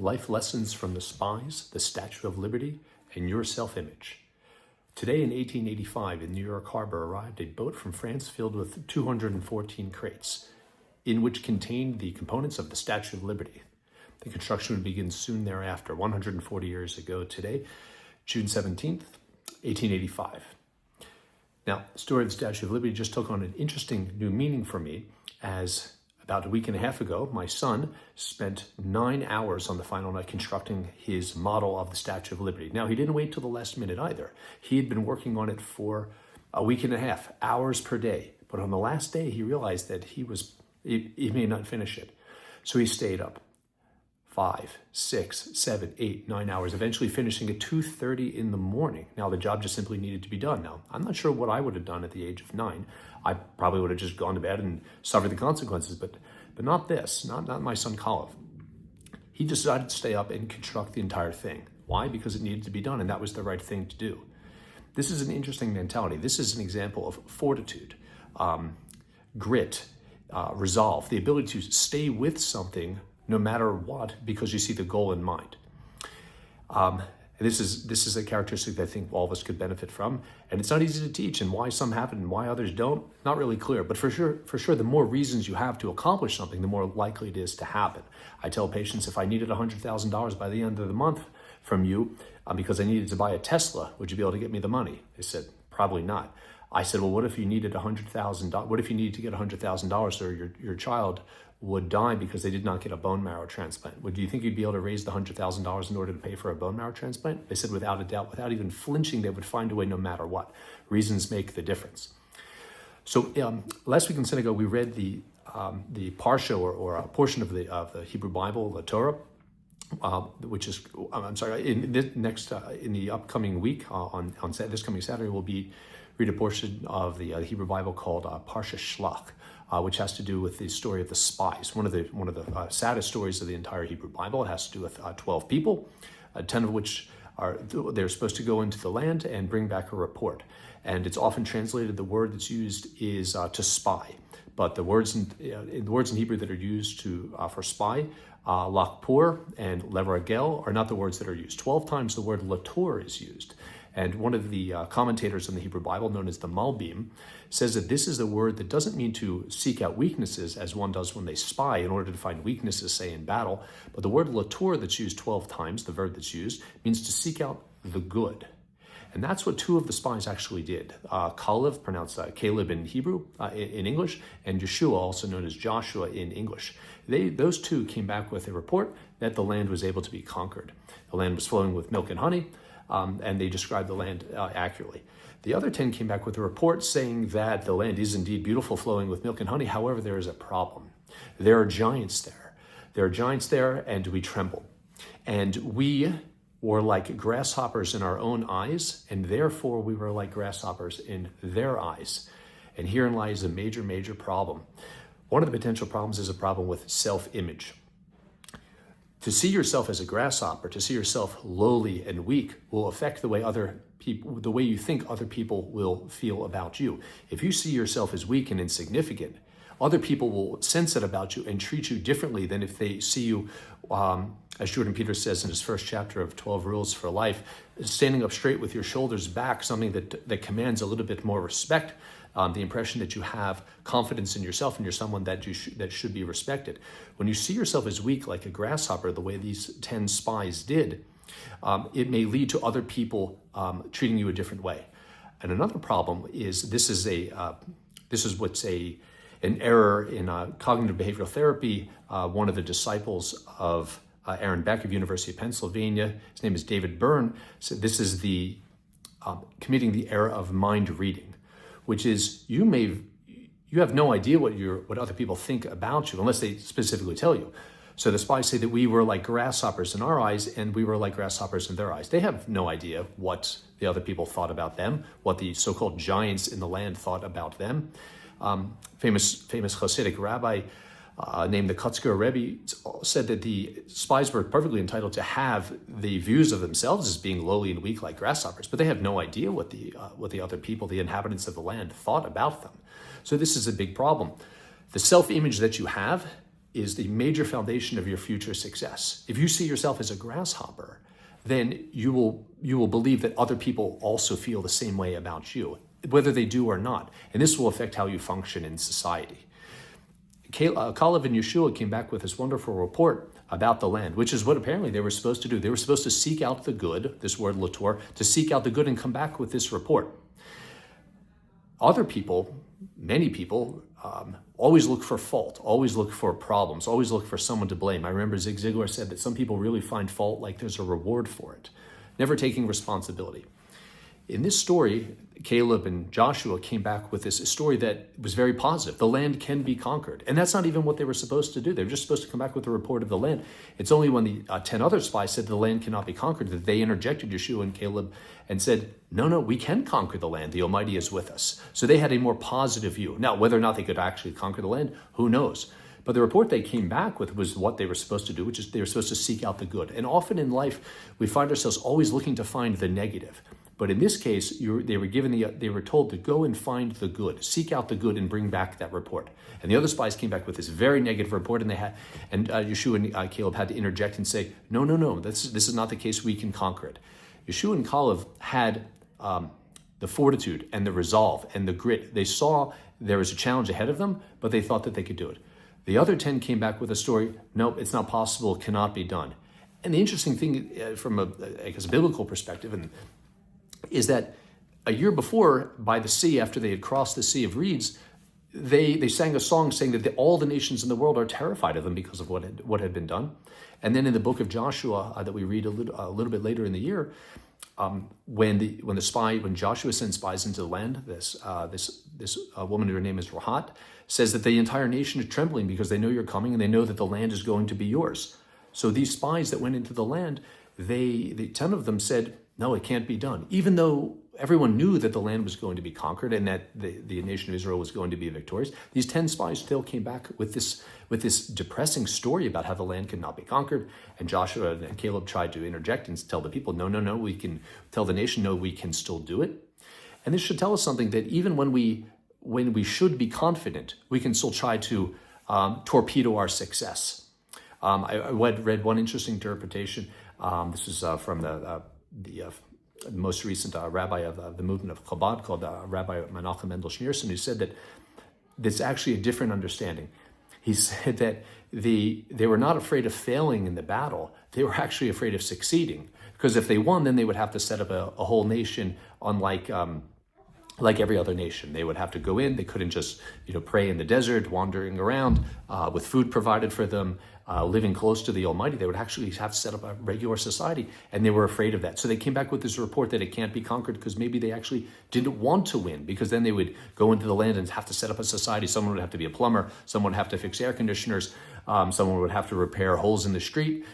Life Lessons from the Spies, the Statue of Liberty, and Your Self-Image. Today in 1885, in New York Harbor arrived a boat from France filled with 214 crates, in which contained the components of the Statue of Liberty. The construction would begin soon thereafter, 140 years ago today, June 17th, 1885. Now, the story of the Statue of Liberty just took on an interesting new meaning for me, as about a week and a half ago, my son spent 9 hours on the final night constructing his model of the Statue of Liberty. Now, he didn't wait till the last minute either. He had been working on it for a week and a half, hours per day. But on the last day, he realized that he may not finish it. So he stayed up 5, 6, 7, 8, 9 hours, eventually finishing at 2:30 in the morning. Now, the job just simply needed to be done. Now, I'm not sure what I would have done at the age of 9. I probably would have just gone to bed and suffered the consequences, but not this, not my son Kalev. He decided to stay up and construct the entire thing. Why? Because it needed to be done, and that was the right thing to do. This is an interesting mentality. This is an example of fortitude, grit, resolve, the ability to stay with something no matter what, because you see the goal in mind. This is a characteristic that I think all of us could benefit from, and it's not easy to teach. And why some have it and why others don't, not really clear. But for sure, the more reasons you have to accomplish something, the more likely it is to happen. I tell patients, if I needed $100,000 by the end of the month from you because I needed to buy a Tesla, would you be able to get me the money? They said, probably not. I said, well, what if you needed $100,000? What if you needed to get $100,000 so your child would die because they did not get a bone marrow transplant? Do you think you'd be able to raise the $100,000 in order to pay for a bone marrow transplant? They said, without a doubt, without even flinching, they would find a way no matter what. Reasons make the difference. So last week in synagogue, we read the parsha or a portion of the Hebrew Bible, the Torah, which is, I'm sorry, in the upcoming week, on this coming Saturday, we'll read a portion of the Hebrew Bible called Parsha Shlach, which has to do with the story of the spies. One of the saddest stories of the entire Hebrew Bible. It has to do with 12 people, 10 of which they're supposed to go into the land and bring back a report. And it's often translated, the word that's used is to spy. But the words in Hebrew that are used for spy, lakpur and levragel, are not the words that are used. 12 times the word lator is used. And one of the commentators on the Hebrew Bible, known as the Malbim, says that this is a word that doesn't mean to seek out weaknesses as one does when they spy in order to find weaknesses, say, in battle. But the word lator that's used 12 times, the verb that's used, means to seek out the good. And that's what two of the spies actually did. Kalev, pronounced Caleb in Hebrew, in English, and Yeshua, also known as Joshua in English. Those two came back with a report that the land was able to be conquered. The land was flowing with milk and honey, and they described the land accurately. The other 10 came back with a report saying that the land is indeed beautiful, flowing with milk and honey. However, there is a problem. There are giants there. There are giants there, and we tremble. And we were like grasshoppers in our own eyes, and therefore we were like grasshoppers in their eyes. And herein lies a major, major problem. One of the potential problems is a problem with self-image. To see yourself as a grasshopper, to see yourself lowly and weak, will affect the way you think other people will feel about you. If you see yourself as weak and insignificant, other people will sense it about you and treat you differently than if they see you, as Jordan Peterson says in his first chapter of 12 Rules for Life, standing up straight with your shoulders back, something that commands a little bit more respect. The impression that you have confidence in yourself and you're someone that should be respected. When you see yourself as weak like a grasshopper, the way these 10 spies did, it may lead to other people treating you a different way. And another problem is this is what's an error in cognitive behavioral therapy. One of the disciples of Aaron Beck of University of Pennsylvania, his name is David Byrne, said this is the committing the error of mind reading, which is you have no idea what other people think about you unless they specifically tell you. So the spies say that we were like grasshoppers in our eyes and we were like grasshoppers in their eyes. They have no idea what the other people thought about them, what the so-called giants in the land thought about them. Famous Hasidic rabbi named the Kotzker Rebbe said that the spies were perfectly entitled to have the views of themselves as being lowly and weak like grasshoppers, but they have no idea what the other people, the inhabitants of the land, thought about them. So this is a big problem. The self-image that you have is the major foundation of your future success. If you see yourself as a grasshopper, then you will believe that other people also feel the same way about you, whether they do or not. And this will affect how you function in society. Caleb and Yeshua came back with this wonderful report about the land, which is what apparently they were supposed to do. They were supposed to seek out the good, this word lator, to seek out the good and come back with this report. Other people, many people, always look for fault, always look for problems, always look for someone to blame. I remember Zig Ziglar said that some people really find fault like there's a reward for it, never taking responsibility. In this story, Caleb and Joshua came back with this story that was very positive. The land can be conquered. And that's not even what they were supposed to do. They were just supposed to come back with a report of the land. It's only when the 10 other spies said the land cannot be conquered that they interjected Yeshua and Caleb and said, no, we can conquer the land. The Almighty is with us. So they had a more positive view. Now, whether or not they could actually conquer the land, who knows? But the report they came back with was what they were supposed to do, which is they were supposed to seek out the good. And often in life, we find ourselves always looking to find the negative. But in this case, they were told to go and find the good, seek out the good, and bring back that report. And the other spies came back with this very negative report, and Yeshua and Caleb had to interject and say, no, this is not the case. We can conquer it. Yeshua and Caleb had the fortitude and the resolve and the grit. They saw there was a challenge ahead of them, but they thought that they could do it. The other 10 came back with a story. No, it's not possible. It cannot be done. And the interesting thing, from a biblical perspective, is that a year before, by the sea, after they had crossed the Sea of Reeds, they sang a song saying that all the nations in the world are terrified of them because of what had been done. And then in the book of Joshua that we read a little bit later in the year, when Joshua sends spies into the land, this woman, her name is Rahat, says that the entire nation is trembling because they know you're coming and they know that the land is going to be yours. So these spies that went into the land, the 10 of them said, no, it can't be done. Even though everyone knew that the land was going to be conquered and that the nation of Israel was going to be victorious, these 10 spies still came back with this depressing story about how the land could not be conquered. And Joshua and Caleb tried to interject and tell the people, no, we can tell the nation, no, we can still do it. And this should tell us something, that even when we should be confident, we can still try to torpedo our success. I read one interesting interpretation. This is from the most recent rabbi of the movement of Chabad, called Rabbi Menachem Mendel Schneerson, who said that there's actually a different understanding. He said that they were not afraid of failing in the battle. They were actually afraid of succeeding, because if they won, then they would have to set up a whole nation unlike like every other nation. They would have to go in. They couldn't just pray in the desert, wandering around with food provided for them, living close to the Almighty. They would actually have to set up a regular society, and they were afraid of that. So they came back with this report that it can't be conquered because maybe they actually didn't want to win, because then they would go into the land and have to set up a society. Someone would have to be a plumber. Someone would have to fix air conditioners. Someone would have to repair holes in the street.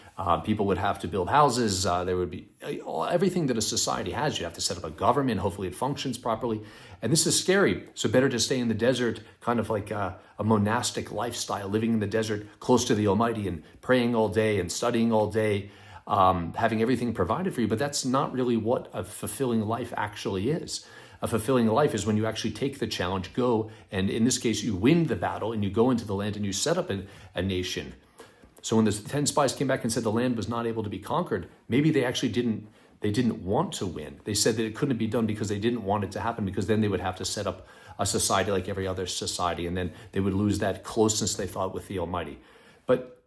People would have to build houses. There would be everything that a society has. You have to set up a government. Hopefully it functions properly. And this is scary. So better to stay in the desert, kind of like a monastic lifestyle, living in the desert close to the Almighty and praying all day and studying all day, having everything provided for you. But that's not really what a fulfilling life actually is. A fulfilling life is when you actually take the challenge, go, and in this case, you win the battle and you go into the land and you set up a nation. So when the 10 spies came back and said the land was not able to be conquered, maybe they actually didn't want to win. They said that it couldn't be done because they didn't want it to happen, because then they would have to set up a society like every other society, and then they would lose that closeness they thought with the Almighty. But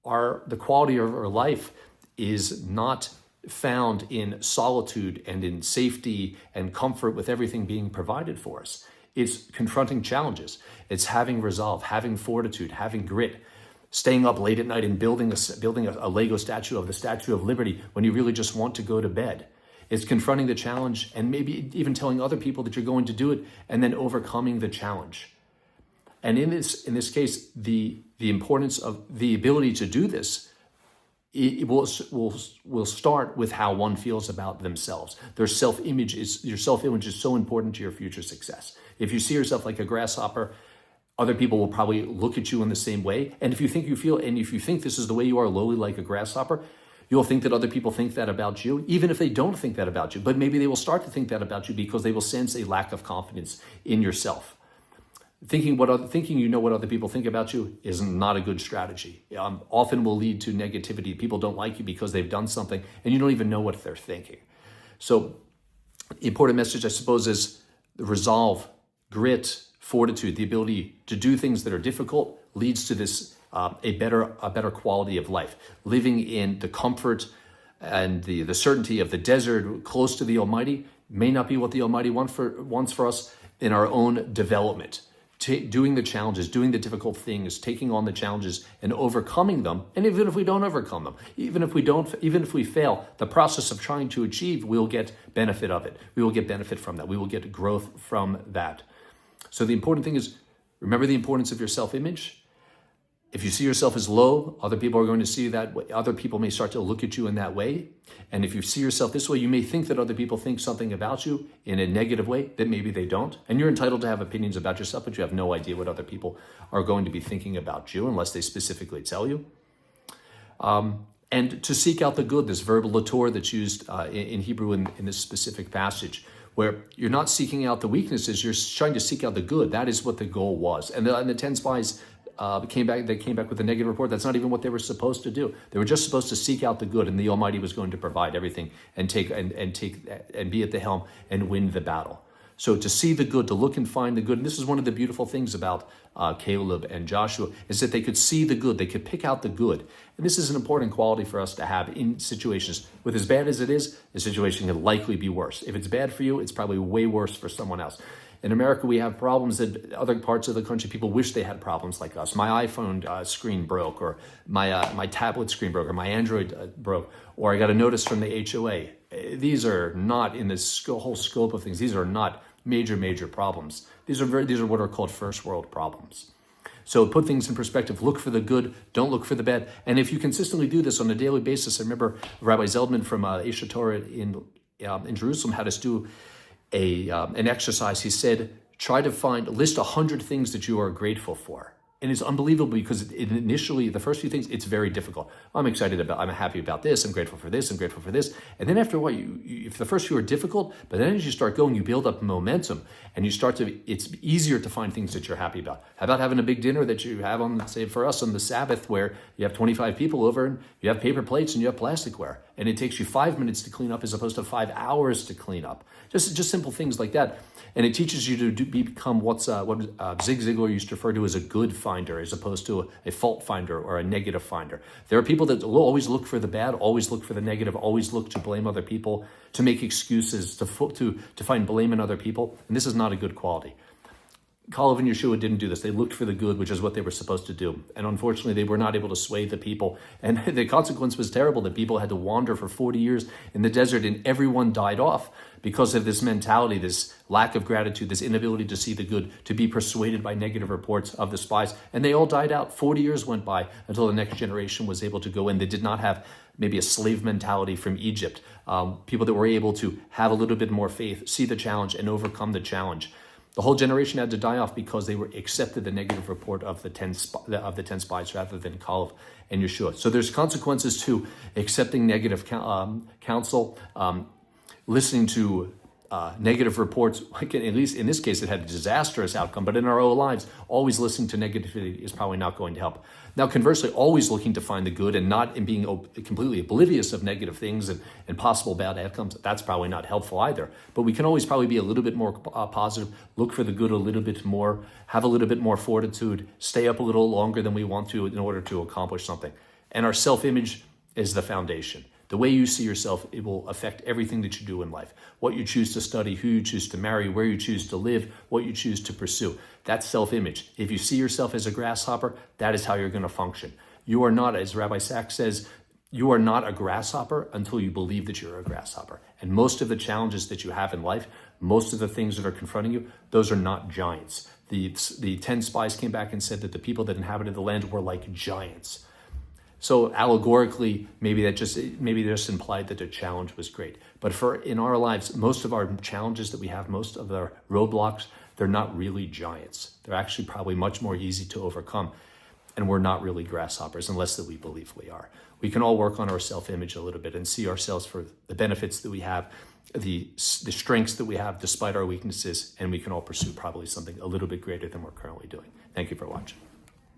the quality of our life is not found in solitude and in safety and comfort with everything being provided for us. It's confronting challenges. It's having resolve, having fortitude, having grit, staying up late at night and building a Lego statue of the Statue of Liberty when you really just want to go to bed. It's confronting the challenge and maybe even telling other people that you're going to do it and then overcoming the challenge. And in this case, the importance of the ability to do this, it will start with how one feels about themselves. Your self-image is so important to your future success. If you see yourself like a grasshopper, other people will probably look at you in the same way. And if you think this is the way you are, lowly like a grasshopper, you'll think that other people think that about you, even if they don't think that about you. But maybe they will start to think that about you because they will sense a lack of confidence in yourself. Thinking you know what other people think about you is not a good strategy. Often will lead to negativity. People don't like you because they've done something and you don't even know what they're thinking. So the important message, I suppose, is resolve, grit, fortitude, the ability to do things that are difficult leads to this a better quality of life. Living in the comfort and the certainty of the desert, close to the Almighty, may not be what the Almighty wants for us in our own development. Doing the challenges, doing the difficult things, taking on the challenges and overcoming them. And even if we don't overcome them, even if we fail, the process of trying to achieve, we'll get benefit of it. We will get benefit from that. We will get growth from that. So the important thing is, remember the importance of your self-image. If you see yourself as low, other people are going to see you that way. Other people may start to look at you in that way. And if you see yourself this way, you may think that other people think something about you in a negative way that maybe they don't. And you're entitled to have opinions about yourself, but you have no idea what other people are going to be thinking about you unless they specifically tell you. And to seek out the good, this verb lator that's used in Hebrew in this specific passage, where you're not seeking out the weaknesses, you're trying to seek out the good. That is what the goal was. And the 10 spies came back with a negative report. That's not even what they were supposed to do. They were just supposed to seek out the good, and the Almighty was going to provide everything and be at the helm and win the battle. So to see the good, to look and find the good, and this is one of the beautiful things about Caleb and Joshua, is that they could see the good, they could pick out the good. And this is an important quality for us to have in situations. With as bad as it is, the situation can likely be worse. If it's bad for you, it's probably way worse for someone else. In America, we have problems that other parts of the country, people wish they had problems like us. My iPhone screen broke, or my tablet screen broke, or my Android broke, or I got a notice from the HOA. These are not in this whole scope of things. These are not major problems. These are what are called first world problems. So put things in perspective. Look for the good. Don't look for the bad. And if you consistently do this on a daily basis, I remember Rabbi Zeldman from Aish Torah in Jerusalem had us do an exercise. He said, try to list 100 things that you are grateful for. And it's unbelievable because initially, the first few things, it's very difficult. I'm happy about this, I'm grateful for this, I'm grateful for this. And then after a while, if the first few are difficult, but then as you start going, you build up momentum and it's easier to find things that you're happy about. How about having a big dinner that you have on, say for us, on the Sabbath, where you have 25 people over and you have paper plates and you have plasticware, and it takes you 5 minutes to clean up as opposed to 5 hours to clean up. Just simple things like that. And it teaches you to become what Zig Ziglar used to refer to as a good finder, as opposed to a fault finder or a negative finder. There are people that will always look for the bad, always look for the negative, always look to blame other people, to make excuses, to find blame in other people. And this is not a good quality. Caleb and Yeshua didn't do this. They looked for the good, which is what they were supposed to do. And unfortunately, they were not able to sway the people. And the consequence was terrible. The people had to wander for 40 years in the desert, and everyone died off because of this mentality, this lack of gratitude, this inability to see the good, to be persuaded by negative reports of the spies. And they all died out. 40 years went by until the next generation was able to go in. They did not have maybe a slave mentality from Egypt. People that were able to have a little bit more faith, see the challenge, and overcome the challenge. The whole generation had to die off because they accepted the negative report of the 10 spies rather than Caleb and Yeshua. So there's consequences to accepting negative counsel, listening to negative reports. At least in this case, it had a disastrous outcome. But in our own lives, always listening to negativity is probably not going to help. Now, conversely, always looking to find the good and not in being completely oblivious of negative things and possible bad outcomes, that's probably not helpful either. But we can always probably be a little bit more positive, look for the good a little bit more, have a little bit more fortitude, stay up a little longer than we want to in order to accomplish something. And our self-image is the foundation. The way you see yourself, it will affect everything that you do in life. What you choose to study, who you choose to marry, where you choose to live, what you choose to pursue. That's self-image. If you see yourself as a grasshopper, that is how you're going to function. You are not, as Rabbi Sachs says, you are not a grasshopper until you believe that you're a grasshopper. And most of the challenges that you have in life, most of the things that are confronting you, those are not giants. The 10 spies came back and said that the people that inhabited the land were like giants. So allegorically, maybe they just implied that the challenge was great. But in our lives, most of our challenges that we have, most of our roadblocks, they're not really giants. They're actually probably much more easy to overcome. and we're not really grasshoppers unless that we believe we are. We can all work on our self-image a little bit and see ourselves for the benefits that we have, the strengths that we have despite our weaknesses, and we can all pursue probably something a little bit greater than we're currently doing. Thank you for watching.